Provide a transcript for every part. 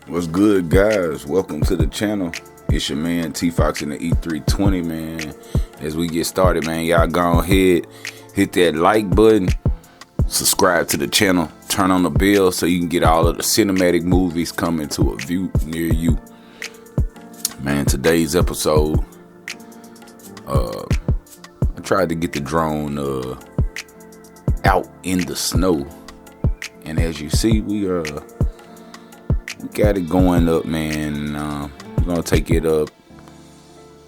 What's good, guys? Welcome to the channel. It's your man T Fox in the E320, man. As we get started, man, y'all go ahead, hit that like button, subscribe to the channel, turn on the bell so you can get all of the cinematic movies coming to a view near you. Man, today's episode, I tried to get the drone out in the snow, and as you see, we got it going up, man. We're gonna take it up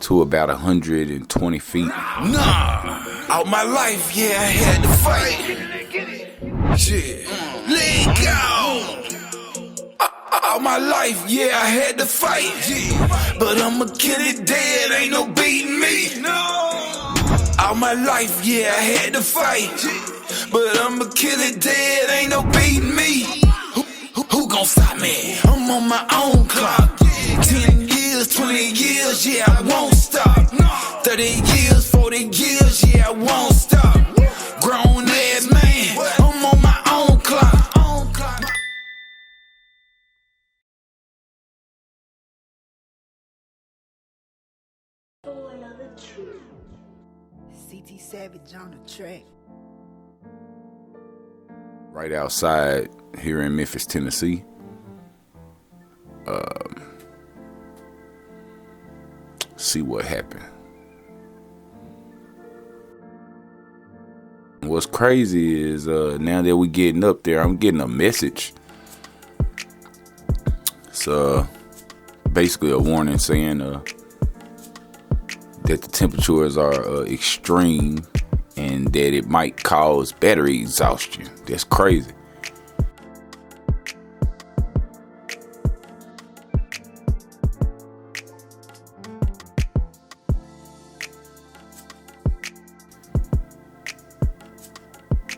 to about 120 feet. All my life, yeah, I had to fight. Shit, let go. All my life, yeah, I had to fight. But I'ma kill it dead, ain't no beating me. All my life, yeah, I had to fight. But I'ma kill it dead, ain't no beating me. Who gon' stop me? I'm on my own clock. 10 years, 20 years, yeah, I won't stop. 30 years, 40 years, yeah, I won't stop. Grown ass man, I'm on my own clock. CT Savage on the track. Right outside here in Memphis, Tennessee. See what happened. What's crazy is now that we getting up there, I'm getting a message. It's basically a warning saying that the temperatures are extreme and that it might cause battery exhaustion. That's crazy.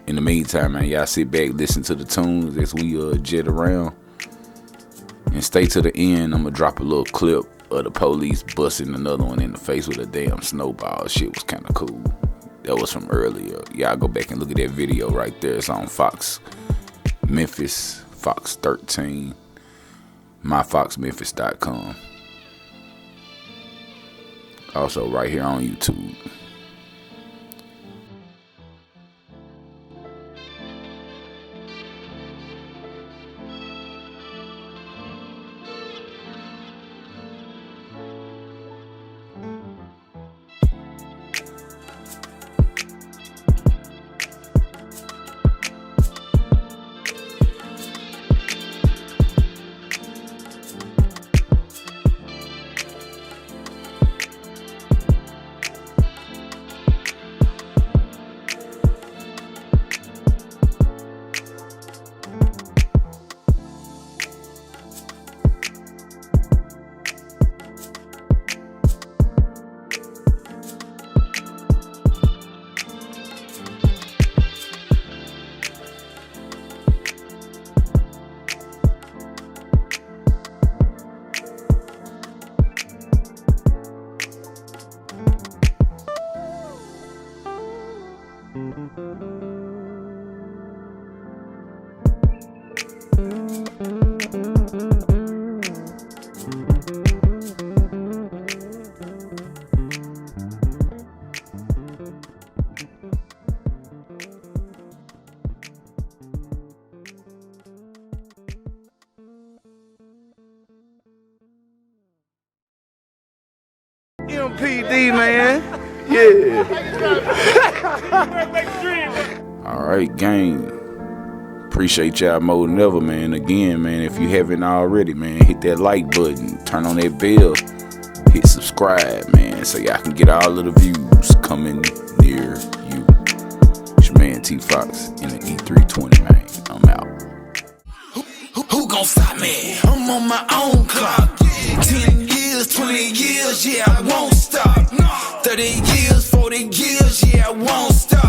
In the meantime, man, y'all sit back, listen to the tunes as we jet around, and stay to the end. I'm gonna drop a little clip of the police busting another one in the face with a damn snowball. Shit was kind of cool. That was from earlier. Y'all go back and look at that video right there. It's on Fox Memphis, Fox 13, myfoxmemphis.com. Also right here on YouTube. MPD, man. Yeah. Alright, gang. Appreciate y'all more than ever, man. Again, man, if you haven't already, man, hit that like button, turn on that bell, hit subscribe, man, so y'all can get all of the views coming near you. It's your man T Fox in the E320, man. I'm out. Who gon' stop me? I'm on my own clock. 10 years, 20 years, yeah, I won't stop. 30 years, 40 years, yeah, I won't stop.